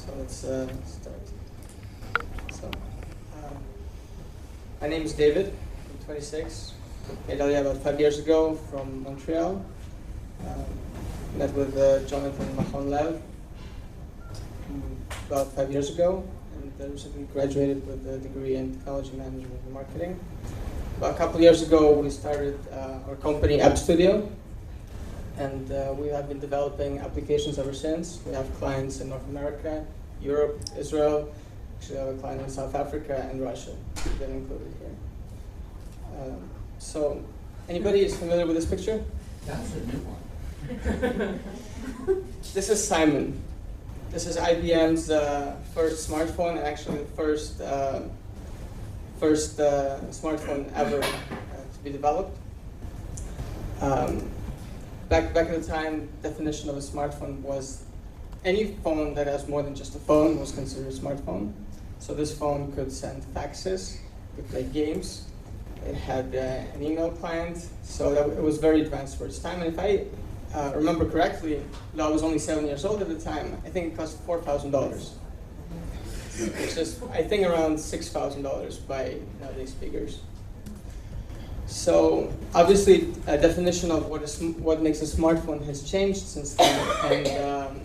So let's start. So, my name is David. I'm 26. Came to Italy about 5 years ago from Montreal. Met with Jonathan Mahon-Lev about 5 years ago, and recently graduated with a degree in technology management and marketing. About a couple of years ago, we started our company appSTUDIO, and we have been developing applications ever since. We have clients in North America, Europe, Israel. Actually, I have a client in South Africa and Russia. They're included here. So, anybody is familiar with this picture? That's a new one. This is Simon. This is IBM's first smartphone, and actually the first smartphone ever to be developed. Back at the time, definition of a smartphone was any phone that has more than just a phone was considered a smartphone. So this phone could send faxes, could play games, it had an email client, so it was very advanced for its time. And if I remember correctly, though I was only 7 years old at the time, I think it cost $4,000. Which is, I think, around $6,000 by nowadays figures. So obviously, a definition of what makes a smartphone has changed since then, and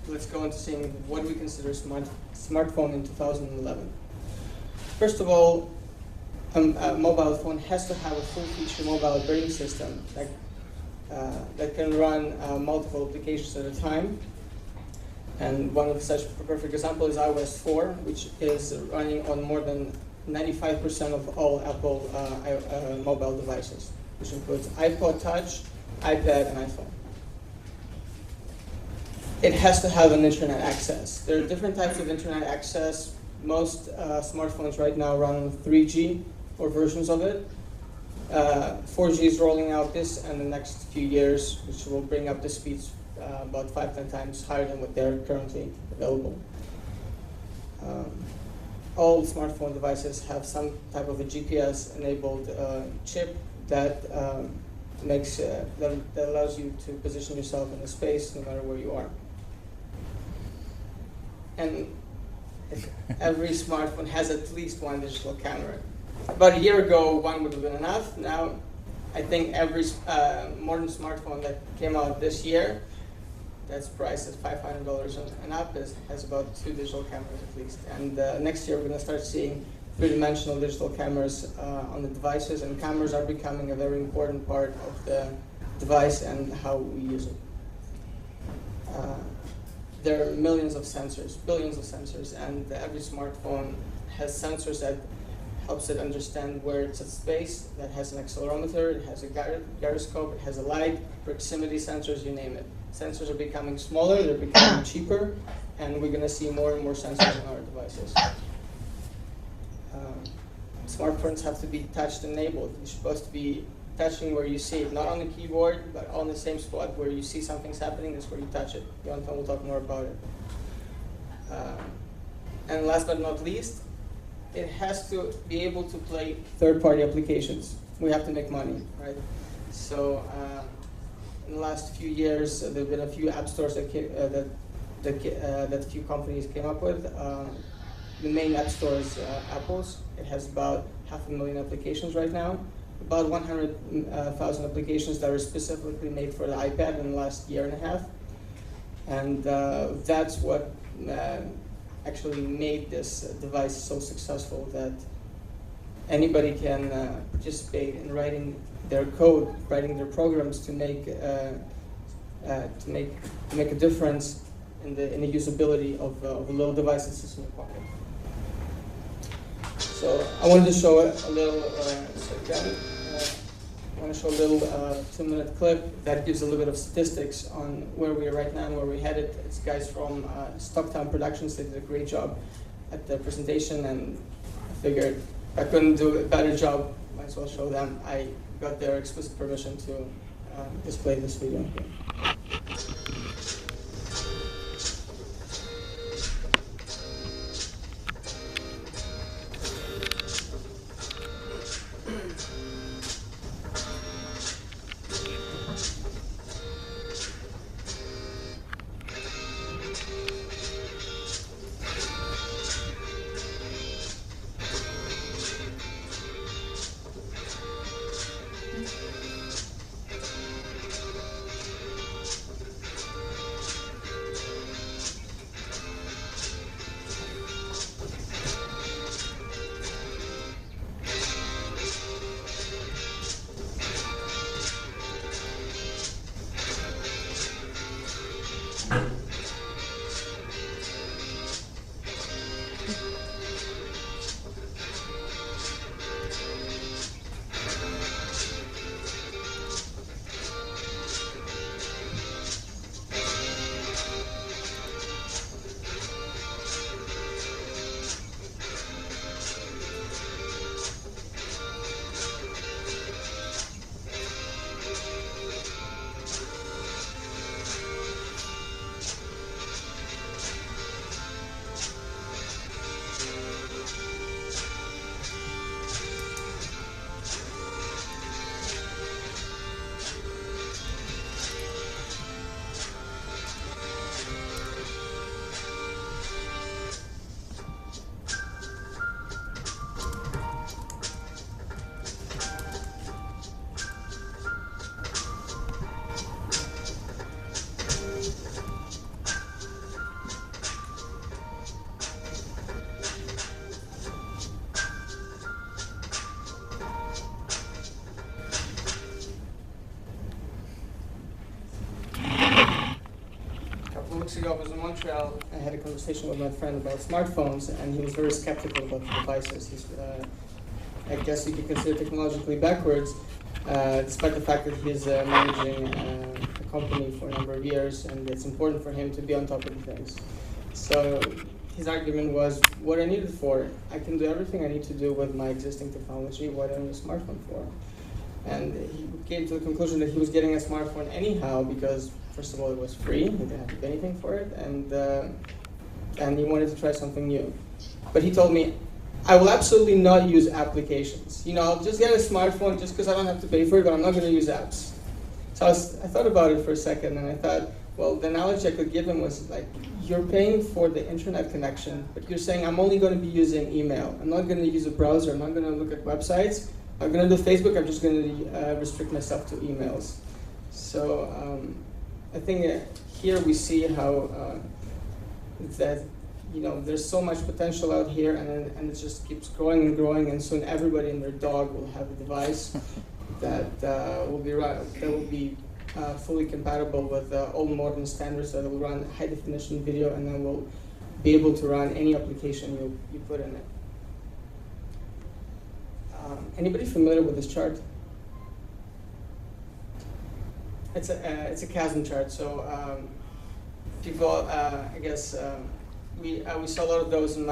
let's go into seeing what we consider a smartphone in 2011. First of all, a mobile phone has to have a full-feature mobile operating system that can run multiple applications at a time. And one of such a perfect example is iOS 4, which is running on more than 95% of all Apple mobile devices, which includes iPod Touch, iPad, and iPhone. It has to have an internet access. There are different types of internet access. Most smartphones right now run on 3G or versions of it. 4G is rolling out this and the next few years, which will bring up the speeds about 5-10 times higher than what they're currently available. All smartphone devices have some type of a GPS-enabled chip that that allows you to position yourself in a space no matter where you are. And every smartphone has at least one digital camera. About a year ago, one would have been enough. Now, I think every modern smartphone that came out this year, that's priced at $500 and up, has about 2 digital cameras at least. And next year, we're going to start seeing 3-dimensional digital cameras on the devices, and cameras are becoming a very important part of the device and how we use it. There are millions of sensors, billions of sensors, and every smartphone has sensors that helps it understand where it's at space. That has an accelerometer, it has a gyroscope, it has a light, proximity sensors, you name it. Sensors are becoming smaller, they're becoming cheaper, and we're going to see more and more sensors in our devices. Smartphones have to be touch-enabled. You're supposed to be touching where you see it, not on the keyboard, but on the same spot where you see something's happening, that's where you touch it. Jonathan will talk more about it. And last but not least, it has to be able to play third-party applications. We have to make money, right? So in the last few years, there have been a few app stores that few companies came up with. The main app store is Apple's. It has about 500,000 applications right now. About 100,000 applications that are specifically made for the iPad in the last year and a half. And that's what actually made this device so successful that anybody can participate in writing their code, writing their programs to make a difference in the usability of a little device that sits in your pocket. So I wanted to show a little. I want to show a little 2-minute clip that gives a little bit of statistics on where we are right now and where we're headed. It's guys from Stocktown Productions. They did a great job at the presentation, and I figured if I couldn't do a better job, might as well show them. I got their explicit permission to display this video here. in Montreal, I had a conversation with my friend about smartphones, and he was very skeptical about the devices. He's, I guess you could consider technologically backwards, despite the fact that he's managing a company for a number of years, and it's important for him to be on top of things. So his argument was, what I need it for? I can do everything I need to do with my existing technology. What do I need a smartphone for? And he came to the conclusion that he was getting a smartphone anyhow because, first of all, it was free. He didn't have to pay anything for it, and he wanted to try something new. But he told me, I will absolutely not use applications. You know, I'll just get a smartphone just because I don't have to pay for it, but I'm not going to use apps. So I thought about it for a second, and I thought, well, the analogy I could give him was like, you're paying for the internet connection, but you're saying, I'm only going to be using email. I'm not going to use a browser. I'm not going to look at websites. I'm going to do Facebook. I'm just going to restrict myself to emails. So I think here we see how that, you know, there's so much potential out here, and it just keeps growing and growing, and soon everybody and their dog will have a device that will be fully compatible with all modern standards, that will run high definition video, and then will be able to run any application you put in it. Anybody familiar with this chart? It's a chasm chart. So people, I guess, we saw a lot of those in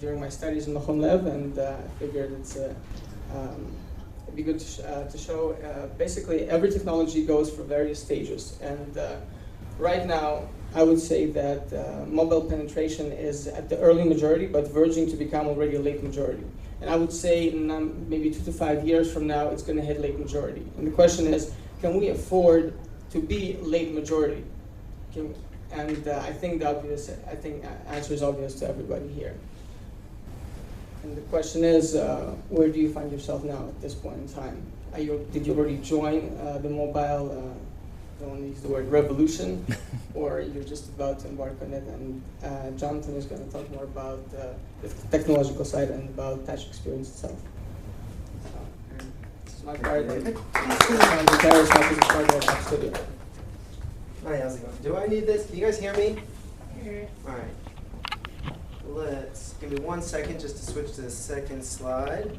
during my studies in the Home Lab, and I figured it'd be good to show. Basically, every technology goes through various stages, and right now, I would say that mobile penetration is at the early majority, but verging to become already a late majority. And I would say in maybe 2 to 5 years from now, it's going to hit late majority. And the question is, can we afford to be late majority? I think the answer is obvious to everybody here. And the question is, where do you find yourself now at this point in time? Did you already join the mobile, I don't want to use the word revolution, or you're just about to embark on it? And Jonathan is going to talk more about the technological side and about touch experience itself. So, this is my part. I'm the Paris Marketing Partner at appSTUDIO. Hi, how's it going? Do I need this? Can you guys hear me? All right. Give me 1 second just to switch to the second slide.